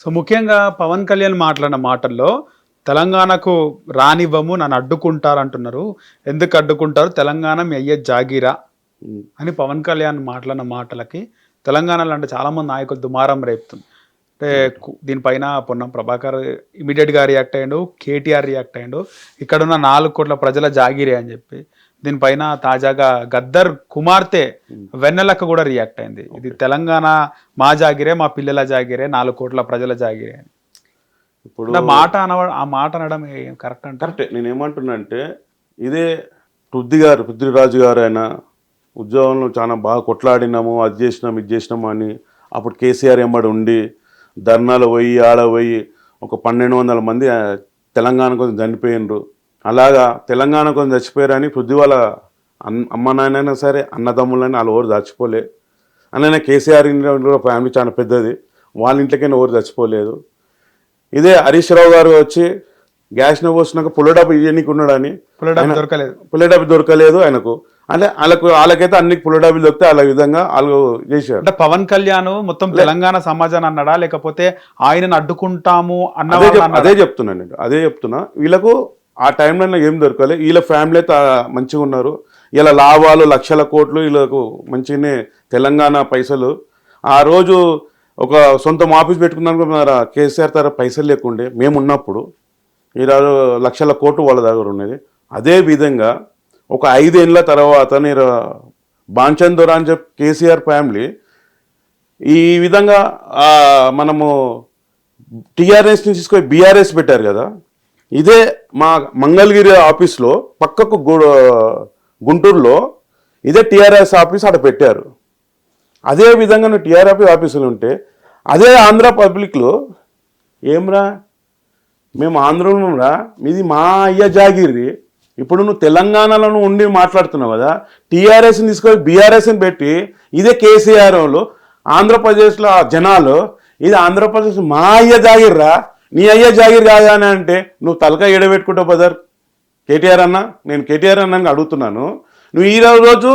So ముఖ్యంగా పవన్ కళ్యాణ్ మాట్లాడిన మాటల్లో తెలంగాణకు రానివ్వము, నన్ను అడ్డుకుంటారు అంటున్నారు. ఎందుకు అడ్డుకుంటారు? తెలంగాణ మీ అయ్యే జాగీరా అని పవన్ కళ్యాణ్ మాట్లాడిన మాటలకి తెలంగాణలో అంటే చాలామంది నాయకులు దుమారం రేపుతుంది. అంటే దీనిపైన పొన్నం ప్రభాకర్ ఇమీడియట్గా రియాక్ట్ అయ్యాడు, కేటీఆర్ రియాక్ట్ అయ్యాడు. ఇక్కడున్న 4 కోట్ల ప్రజల జాగీరే అని చెప్పి దీనిపైన తాజాగా గద్దర్ కుమార్తె వెన్నెలక్క కూడా రియాక్ట్ అయింది. ఇది తెలంగాణ మా జాగిరే, మా పిల్లల జాగిరే, 4 కోట్ల ప్రజల జాగిరే అని. ఇప్పుడు ఆ మాట అనడం కరెక్ట్ అంటే కరెక్టే. నేను ఏమంటున్నా అంటే ఇదే పృథ్వీరాజు గారు ఆయన ఉద్యోగంలో చాలా బాగా కొట్లాడినాము, అది చేసినాము ఇది చేసినాము అని అప్పుడు కేసీఆర్ ఎంబడి ఉండి ధర్నాలు పోయి ఆడ పోయి ఒక 1200 మంది తెలంగాణ కోసం చనిపోయినరు. అలాగా తెలంగాణ కోసం చచ్చిపోయారని పృథ్వీ వాళ్ళ అమ్మ నాయనైనా సరే అన్నదమ్ములని వాళ్ళు ఎవరు చచ్చిపోలే. అలానే కేసీఆర్ ఫ్యామిలీ చాలా పెద్దది, వాళ్ళ ఇంట్లోకైనా ఎవరు చచ్చిపోలేదు. ఇదే హరీష్ రావు గారు వచ్చి గ్యాస్ పోసినాక పుల్లడబ్బు ఇయ్యనికి ఉన్నాడని పుల్లడబ్బు దొరకలేదు ఆయనకు. అంటే వాళ్ళకైతే అన్ని పుల్లడబ్బులు దొరికితే అలా విధంగా వాళ్ళు చేశారు. అంటే పవన్ కళ్యాణ్ మొత్తం తెలంగాణ సమాజాన్ని అన్నాడా, లేకపోతే ఆయనను అడ్డుకుంటాము అన్న? అదే చెప్తున్నా నేను, అదే చెప్తున్నా. వీళ్ళకు ఆ టైంలో ఏం దొరకలే. వీళ్ళ ఫ్యామిలీ అయితే మంచిగా ఉన్నారు. ఇలా లాభాలు లక్షల కోట్లు వీళ్ళకు మంచిగానే తెలంగాణ పైసలు. ఆ రోజు ఒక సొంతం ఆఫీస్ పెట్టుకున్నాను మరి కేసీఆర్ తర పైసలు లేకుండే మేము ఉన్నప్పుడు ఈరోజు లక్షల కోట్లు వాళ్ళ దగ్గర ఉన్నది. అదే విధంగా ఒక 5 ఏళ్ళ తర్వాత నేను బాంచందోరా అని చెప్పి కేసీఆర్ ఫ్యామిలీ ఈ విధంగా మనము టీఆర్ఎస్ నుంచి తీసుకొని బీఆర్ఎస్ పెట్టారు కదా. ఇదే మా మంగళగిరి ఆఫీస్లో పక్కకు గుంటూరులో ఇదే టీఆర్ఎస్ ఆఫీస్ అక్కడ పెట్టారు. అదే విధంగా నువ్వు టీఆర్ఎస్ ఆఫీసులు ఉంటే అదే ఆంధ్ర పబ్లిక్లో ఏమ్రా మేము ఆంధ్రరా మీది మా అయ్య జాగిరి. ఇప్పుడు నువ్వు తెలంగాణలో ఉండి మాట్లాడుతున్నావు కదా, టీఆర్ఎస్ని తీసుకొని బీఆర్ఎస్ని పెట్టి ఇదే కేసీఆర్ వాళ్ళు ఆంధ్రప్రదేశ్లో జనాలు ఇది ఆంధ్రప్రదేశ్ మా అయ్య జాగిర్రా, నీ అయ్య జాగిరి కాదా అని అంటే నువ్వు తలకాయ ఎడబెట్టుకుంటావు బ్రదర్. కేటీఆర్ అన్న, నేను కేటీఆర్ అన్న అడుగుతున్నాను. నువ్వు ఈ రోజు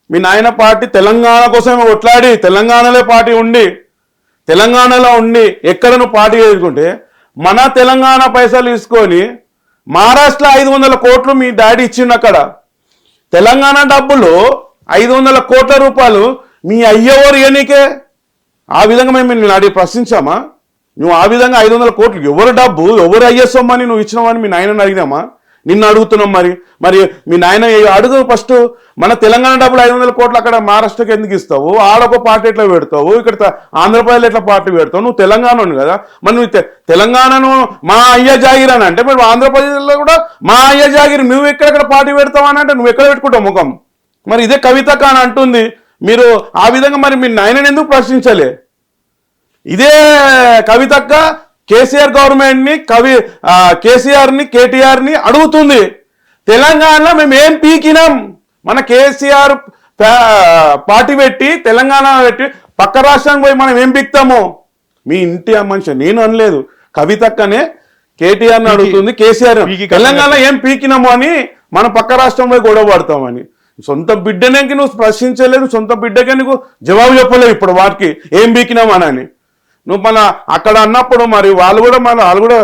మీ నాయన పార్టీ తెలంగాణ కోసమే కొట్లాడి తెలంగాణలో పార్టీ ఉండి తెలంగాణలో ఉండి ఎక్కడ నువ్వు పార్టీ చేసుకుంటే మన తెలంగాణ పైసలు తీసుకొని మహారాష్ట్ర 500 కోట్లు మీ డాడీ ఇచ్చిండు. అక్కడ తెలంగాణ డబ్బులు 500 కోట్ల రూపాయలు మీ అయ్యవారు ఇయనికే. ఆ విధంగా మేము నేను అడిగి ప్రశ్నించామా? నువ్వు ఆ విధంగా 500 కోట్లు ఎవరు డబ్బు ఎవరు అయ్యేస్తామని నువ్వు ఇచ్చినావని మీ నాయనని అడిగినామా? నిన్ను అడుగుతున్నాం. మరి మీ నాయన అడుగు ఫస్ట్. మన తెలంగాణ డబ్బులు 500 కోట్లు అక్కడ మహారాష్ట్రకి ఎందుకు ఇస్తావు? ఆడొక పార్టీ ఎట్లా పెడతావు, ఇక్కడ ఆంధ్రప్రదేశ్ ఎట్లా పార్టీ పెడతావు? నువ్వు తెలంగాణ కదా, మరి నువ్వు తెలంగాణను మా అయ్య జాగిరి అని అంటే మరి ఆంధ్రప్రదేశ్లో కూడా మా అయ్య జాగిరి నువ్వు ఎక్కడెక్కడ పార్టీ పెడతావు అని అంటే నువ్వు ఎక్కడ పెట్టుకుంటావు ముఖం? మరి ఇదే కవితక్క అని అంటుంది. మీరు ఆ విధంగా మరి మీ నాయనని ఎందుకు ప్రశ్నించలే? ఇదే కవితక్క కేసీఆర్ గవర్నమెంట్ని కేసీఆర్ని కేటీఆర్ని అడుగుతుంది. తెలంగాణలో మేము ఏం పీకినాం? మన కేసీఆర్ పార్టీ పెట్టి తెలంగాణ పెట్టి పక్క రాష్ట్రానికి పోయి మనం ఏం పీక్తాము? మీ ఇంటి మనిషి నేను అనలేదు, కవితక్కనే కేటీఆర్ని అడుగుతుంది. కేసీఆర్ తెలంగాణ ఏం పీకినాము అని మన పక్క రాష్ట్రం పోయి గొడవ పడతామని. సొంత బిడ్డనేకి నువ్వు ప్రశ్నించలేదు, సొంత బిడ్డకే నీకు జవాబు చెప్పలేవు ఇప్పుడు వాటికి ఏం పీకినాము అని. నువ్వు మన అక్కడ అన్నప్పుడు మరి వాళ్ళు కూడా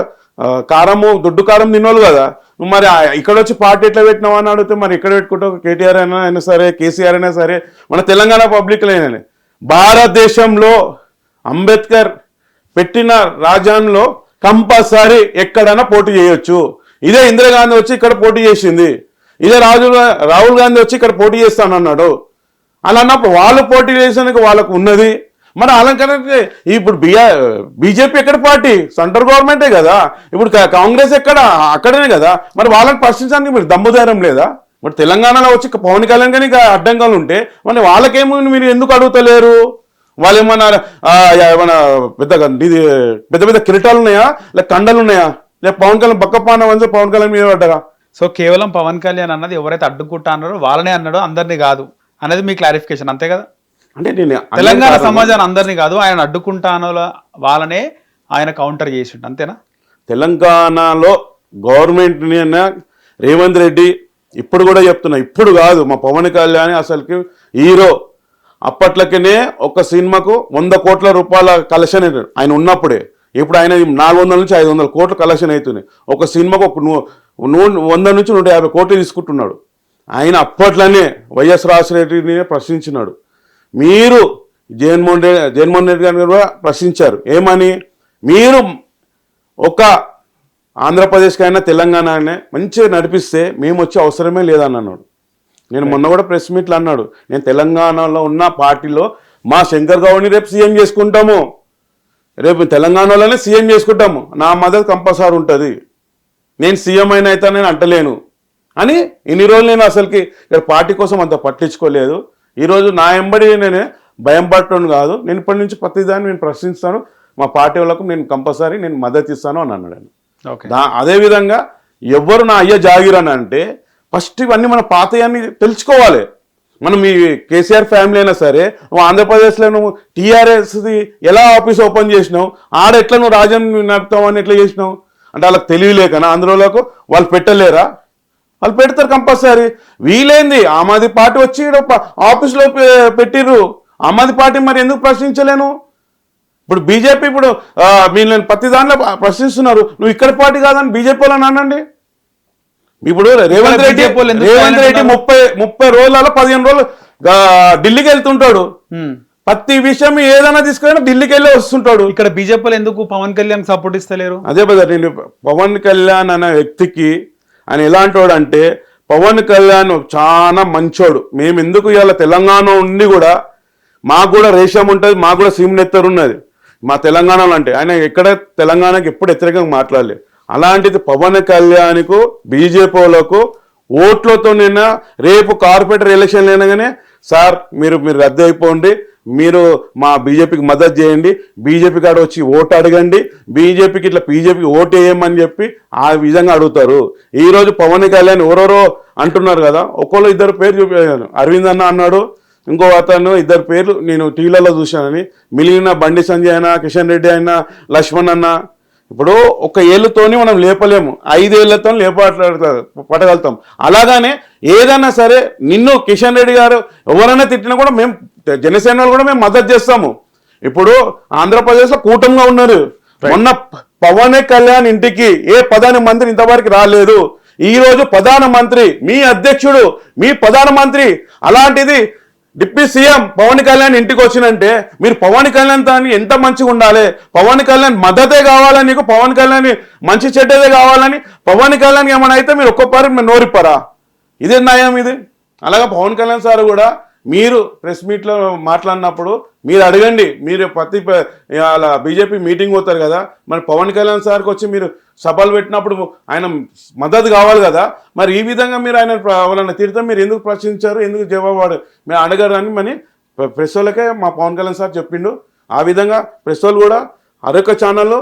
కారము దొడ్డు కారం తినోళ్ళు కదా. నువ్వు మరి ఇక్కడ వచ్చి పార్టీ ఎట్లా పెట్టినావు అని అడిగితే మరి ఇక్కడ పెట్టుకుంటావు? కేటీఆర్ అయినా సరే కేసీఆర్ అయినా సరే మన తెలంగాణ పబ్లిక్లో అయినా భారతదేశంలో అంబేద్కర్ పెట్టిన రాజ్యాంగంలో కంపల్సరీ ఎక్కడైనా పోటీ చేయొచ్చు. ఇదే ఇందిరాగాంధీ వచ్చి ఇక్కడ పోటీ చేసింది, ఇదే రాహుల్ గాంధీ వచ్చి ఇక్కడ పోటీ చేస్తానన్నాడు. అలా అన్నప్పుడు వాళ్ళు పోటీ చేసేందుకు వాళ్ళకు ఉన్నది. మరి అలాగే ఇప్పుడు బీజేపీ ఎక్కడ పార్టీ? సెంట్రల్ గవర్నమెంటే కదా. ఇప్పుడు కాంగ్రెస్ అక్కడనే కదా. మరి వాళ్ళని ప్రశ్నించడానికి మీరు దమ్ముధైర్యం లేదా? మరి తెలంగాణలో వచ్చి పవన్ కళ్యాణ్ కానీ అడ్డంకాలు ఉంటే మరి వాళ్ళకేమో మీరు ఎందుకు అడుగుతలేరు? వాళ్ళు ఏమన్నా పెద్ద కిరీటాలు ఉన్నాయా, లేక కండలు ఉన్నాయా, లేక పవన్ కళ్యాణ్ బక్కపాన వంచే పవన్ కళ్యాణ్ మీద పడ్డగా? సో కేవలం పవన్ కళ్యాణ్ అన్నది ఎవరైతే అడ్డుకుంటా అన్నారో వాళ్ళనే అన్నాడో అందరినీ కాదు అనేది మీ క్లారిఫికేషన్ అంతే కదా? అంటే నేను తెలంగాణ సమాజాన్ని అందరినీ కాదు, ఆయన అడ్డుకుంటానో వాళ్ళనే ఆయన కౌంటర్ చేసిండు అంతేనా? తెలంగాణలో గవర్నమెంట్ని రేవంత్ రెడ్డి ఇప్పుడు కూడా చెప్తున్నా, ఇప్పుడు కాదు మా పవన్ కళ్యాణ్ అసలుకి హీరో. అప్పట్లకనే ఒక సినిమాకు 100 కోట్ల రూపాయల కలెక్షన్ ఆయన ఉన్నప్పుడే ఇప్పుడు ఆయన 400 నుంచి 500 కోట్ల కలెక్షన్ అవుతున్నాయి. ఒక సినిమాకు ఒక 100 నుంచి 150 కోట్లు తీసుకుంటున్నాడు. ఆయన అప్పట్లోనే వైఎస్ రాజశేఖర ప్రశ్నించినాడు. మీరు జగన్మోహన్ రెడ్డి గారిని కూడా ప్రశ్నించారు. ఏమని? మీరు ఒక ఆంధ్రప్రదేశ్కైనా తెలంగాణ అయినా మంచిగా నడిపిస్తే మేము వచ్చే అవసరమే లేదని అన్నాడు. నేను మొన్న కూడా ప్రెస్ మీట్లో అన్నాడు, నేను తెలంగాణలో ఉన్న పార్టీలో మా శంకర్ గౌడ్ని రేపు సీఎం చేసుకుంటాము, రేపు తెలంగాణలోనే సీఎం చేసుకుంటాము, నా మద్దతు కంపల్సరీ ఉంటుంది, నేను సీఎం అయినా అయితే నేను అంటలేను అని ఇన్ని రోజులు నేను అసలుకి ఇక్కడ పార్టీ కోసం అంత పట్టించుకోలేదు. ఈరోజు నా ఎంబడి నేను భయం పట్టడం కాదు, నేను ఇప్పటి నుంచి ప్రతిదాన్ని నేను ప్రశ్నిస్తాను, మా పార్టీ వాళ్ళకు నేను కంపల్సరీ నేను మద్దతు ఇస్తాను అని అన్నాడు. అదేవిధంగా ఎవరు నా అయ్య జాగిర్ అని అంటే ఫస్ట్ ఇవన్నీ మన పాతయాన్ని తెలుసుకోవాలి. మనం ఈ కేసీఆర్ ఫ్యామిలీ అయినా సరే, నువ్వు ఆంధ్రప్రదేశ్లో నువ్వు టీఆర్ఎస్ది ఎలా ఆఫీస్ ఓపెన్ చేసినావు, ఆడ ఎట్లా నువ్వు రాజ్యం నడుపుతావు అని ఎట్లా చేసినావు అంటే వాళ్ళకి తెలియలేకనా? ఆంధ్రలోకి వాళ్ళు పెట్టలేరా? వాళ్ళు పెడతారు కంపల్సరీ. వీలైంది ఆమ్ ఆద్మీ పార్టీ వచ్చి ఆఫీస్లో పెట్టిర్రు, ఆమ్ ఆద్మీ పార్టీ మరి ఎందుకు ప్రశ్నించలేను? ఇప్పుడు బీజేపీ ఇప్పుడు మీరు ప్రతి దాంట్లో ప్రశ్నిస్తున్నారు, నువ్వు ఇక్కడ పార్టీ కాదని బీజేపీ వాళ్ళని అనండి. ఇప్పుడు రేవంత్ రెడ్డి 30 రోజులలో 15 రోజులు ఢిల్లీకి వెళ్తుంటాడు. ప్రతి విషయం ఏదైనా తీసుకుని ఢిల్లీకి వెళ్ళి వస్తుంటాడు. ఇక్కడ బీజేపీలో ఎందుకు పవన్ కళ్యాణ్ సపోర్ట్ ఇస్తలేరు? అదే బ్రదర్, నేను పవన్ కళ్యాణ్ అనే వ్యక్తికి ఆయన ఎలాంటి వాడు అంటే, పవన్ కళ్యాణ్ చాలా మంచోడు. మేము ఎందుకు ఇవాళ తెలంగాణ ఉండి కూడా మాకు కూడా రేషం ఉంటుంది, మాకు కూడా సీమ్ నెత్తరు ఉన్నది మా తెలంగాణలో. అంటే ఆయన ఎక్కడ తెలంగాణకి ఎప్పుడు వ్యతిరేకంగా మాట్లాడలేదు. అలాంటిది పవన్ కళ్యాణ్కు బీజేపీ వాళ్ళకు ఓట్లతో నిన్న రేపు కార్పొరేటర్ ఎలక్షన్లు అయినగానే సార్ మీరు రద్దు అయిపోండి, మీరు మా బీజేపీకి మద్దతు చేయండి, బీజేపీ కాడ వచ్చి ఓటు అడగండి, బీజేపీకి ఇట్లా బీజేపీకి ఓటు వేయమని చెప్పి ఆ విధంగా అడుగుతారు. ఈరోజు పవన్ కళ్యాణ్ ఎవరెవరో అంటున్నారు కదా, ఒక్కోళ్ళు 2 పేరు చూపించాను. అరవింద్ అన్న అన్నాడు, ఇంకో అతను 2 పేర్లు నేను టీవీలలో చూశానని. మిగిలిన బండి సంజయ్ అయినా, కిషన్ రెడ్డి అయినా, లక్ష్మణ్ అన్న, ఇప్పుడు ఒక ఏళ్ళతోని మనం లేపలేము, 5 ఏళ్లతో పట్టగలుగుతాం. అలాగానే ఏదైనా సరే నిన్ను కిషన్ రెడ్డి గారు ఎవరైనా తిట్టినా కూడా మేము జనసేన వాళ్ళు కూడా మేము మద్దతు చేస్తాము. ఇప్పుడు ఆంధ్రప్రదేశ్లో కూటమిగా ఉన్నారు. మొన్న పవన్ కళ్యాణ్ ఇంటికి ఏ ప్రధానమంత్రి ఇంతవరకు రాలేదు. ఈ రోజు ప్రధానమంత్రి, మీ అధ్యక్షుడు, మీ ప్రధానమంత్రి, అలాంటిది డిప్యూటీ సీఎం పవన్ కళ్యాణ్ ఇంటికి వచ్చినంటే మీరు పవన్ కళ్యాణ్ తాని ఎంత మంచిగా ఉండాలి, పవన్ కళ్యాణ్ మద్దతే కావాలని, నీకు పవన్ కళ్యాణ్ మంచి చెడ్డదే కావాలని, పవన్ కళ్యాణ్ ఏమైనా అయితే మీరు ఒక్కొక్కరు మీరు నోరిప్పారా? ఇదే న్యాయం ఇది. అలాగే పవన్ కళ్యాణ్ సార్ కూడా మీరు ప్రెస్ మీట్లో మాట్లాడినప్పుడు మీరు అడగండి, మీరు ప్రతి అలా బీజేపీ మీటింగ్ పోతారు కదా, మరి పవన్ కళ్యాణ్ సార్కి వచ్చి మీరు సభలు పెట్టినప్పుడు ఆయన మద్దతు కావాలి కదా, మరి ఈ విధంగా మీరు ఆయన వాళ్ళని తిడితే మీరు ఎందుకు ప్రశ్నించారు, ఎందుకు జవాబు మీరు అడగరు అని మరి ప్రెస్ వాళ్ళకే మా పవన్ కళ్యాణ్ సార్ చెప్పిండు. ఆ విధంగా ప్రెస్ వాళ్ళు కూడా అరొక ఛానల్లో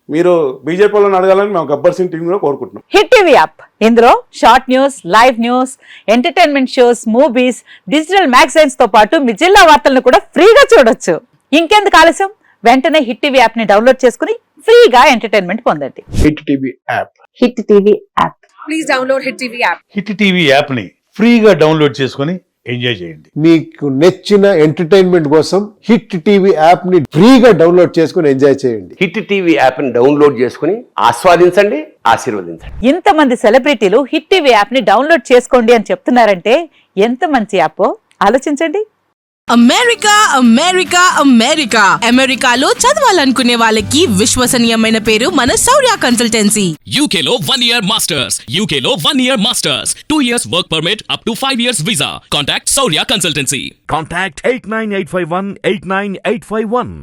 మీరు బీజేపీ వాళ్ళని అడగాలని మేము గబ్బర్ సింగ్ టీం కూడా కోరుకుంటున్నాం. హిట్ టీవీ యాప్, ఇందులో short news, live news, entertainment shows, movies, digital magazines తో పాటు మీ జిల్లా వార్తలను కూడా ఫ్రీగా చూడొచ్చు. ఇంకెందుకు ఆలస్యం, వెంటనే హిట్ టీవీ యాప్ ని డౌన్లోడ్ చేసుకుని ఫ్రీగా ఎంటర్టైన్మెంట్ పొందండి. Hit TV app. Hit TV app. Please download hit TV app. Hit TV app ని ఫ్రీగా డౌన్లోడ్ చేసుకొని ఎంజాయ్ చేయండి. మీకు నచ్చిన ఎంటర్టైన్మెంట్ కోసం హిట్ టీవీ యాప్ ని ఫ్రీగా డౌన్లోడ్ చేసుకుని ఎంజాయ్ చేయండి. హిట్ టీవీ యాప్ ని డౌన్లోడ్ చేసుకుని ఆస్వాదించండి, ఆశీర్వదించండి. ఇంతమంది సెలబ్రిటీలు హిట్ టీవీ యాప్ ని డౌన్లోడ్ చేసుకోండి అని చెప్తున్నారంటే ఎంత మంచి యాప్ ఆలోచించండి. అమెరికా అమెరికా అమెరికా అమెరికాలో చదవాలనుకునే వాళ్ళకి విశ్వసనీయమైన పేరు మన శౌర్య కన్సల్టెన్సీ. UK లో 1 year masters. UK లో 1 year masters. 2 years work permit up to 5 years visa. Contact Saurya Consultancy. Contact 89851 89851.